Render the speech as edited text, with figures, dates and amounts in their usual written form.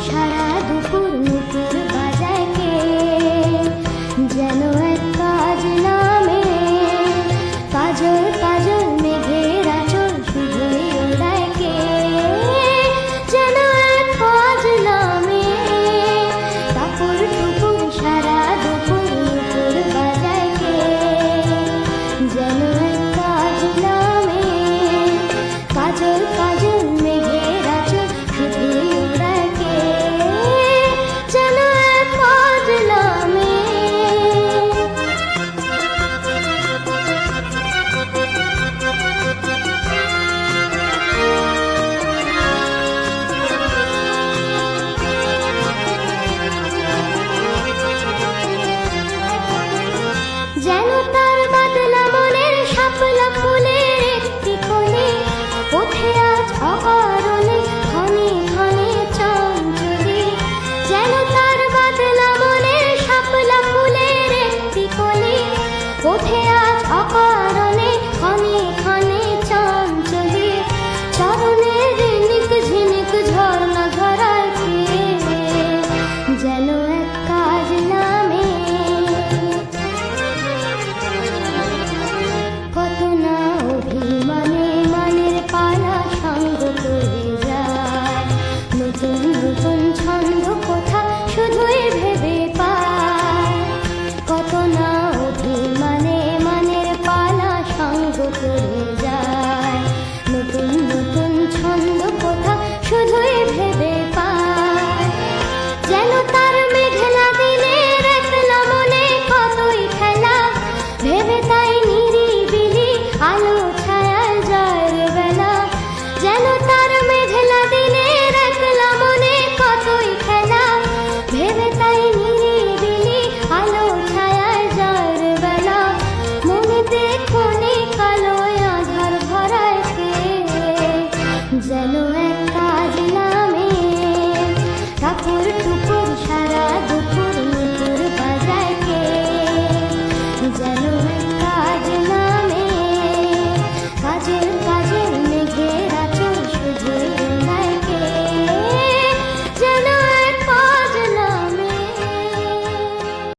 সারা দুপুর নুপুর বাজায় কে, যেন এক কাজ নামে। কাজল কাজল মেঘের আঁচল শুধুই ওড়ায় কে, যেন এক কাজ নামে। টাপুর টুপুর সারা দুপুর নুপুর বাজায় কে, যেন এক কাজ নামে। কাজল কাজল মেঘের আঁচল শুধুই ওড়ায় কে, যেন এক কাজ নামে। যেন তার বাদলা মনের শাপলা ফুলের একটি কোণে, ওঠে আজ অকারণে ক্ষণে ক্ষণে চঞ্চলে। যেন তার বাদলা মনের শাপলা ফুলের একটি কোণে, ওঠে আজ অকারণে ক্ষণে ক্ষণে চঞ্চলে। চরণের ঝিনিক ঝিনিক ঝর্ণা ঝরায় কে, যেন এক কাজ নামে। কত না অভিমানে মানের পালা সঙ্গ করে যায়, নতুন নতুন ছন্দ কথা শুধুই ভেবে পায়। কত না অভিমানে মানের পালা সঙ্গ করে যায়, নতুন নতুন ছন্দ কথা শুধুই ভেবে পায়। যেন তার মেঘলা দিনের একলা মনে কতই খেলা, ভেবে তাই নিরিবিলি আলো ছায়ায় যায় রে বেলা। যেন তার মেঘলা দিনের একলা মনে কতই খেলা, ভেবে তাই নিরিবিলি আলো ছায়ায় যায় রে বেলা। মনেতে ক্ষণে কালো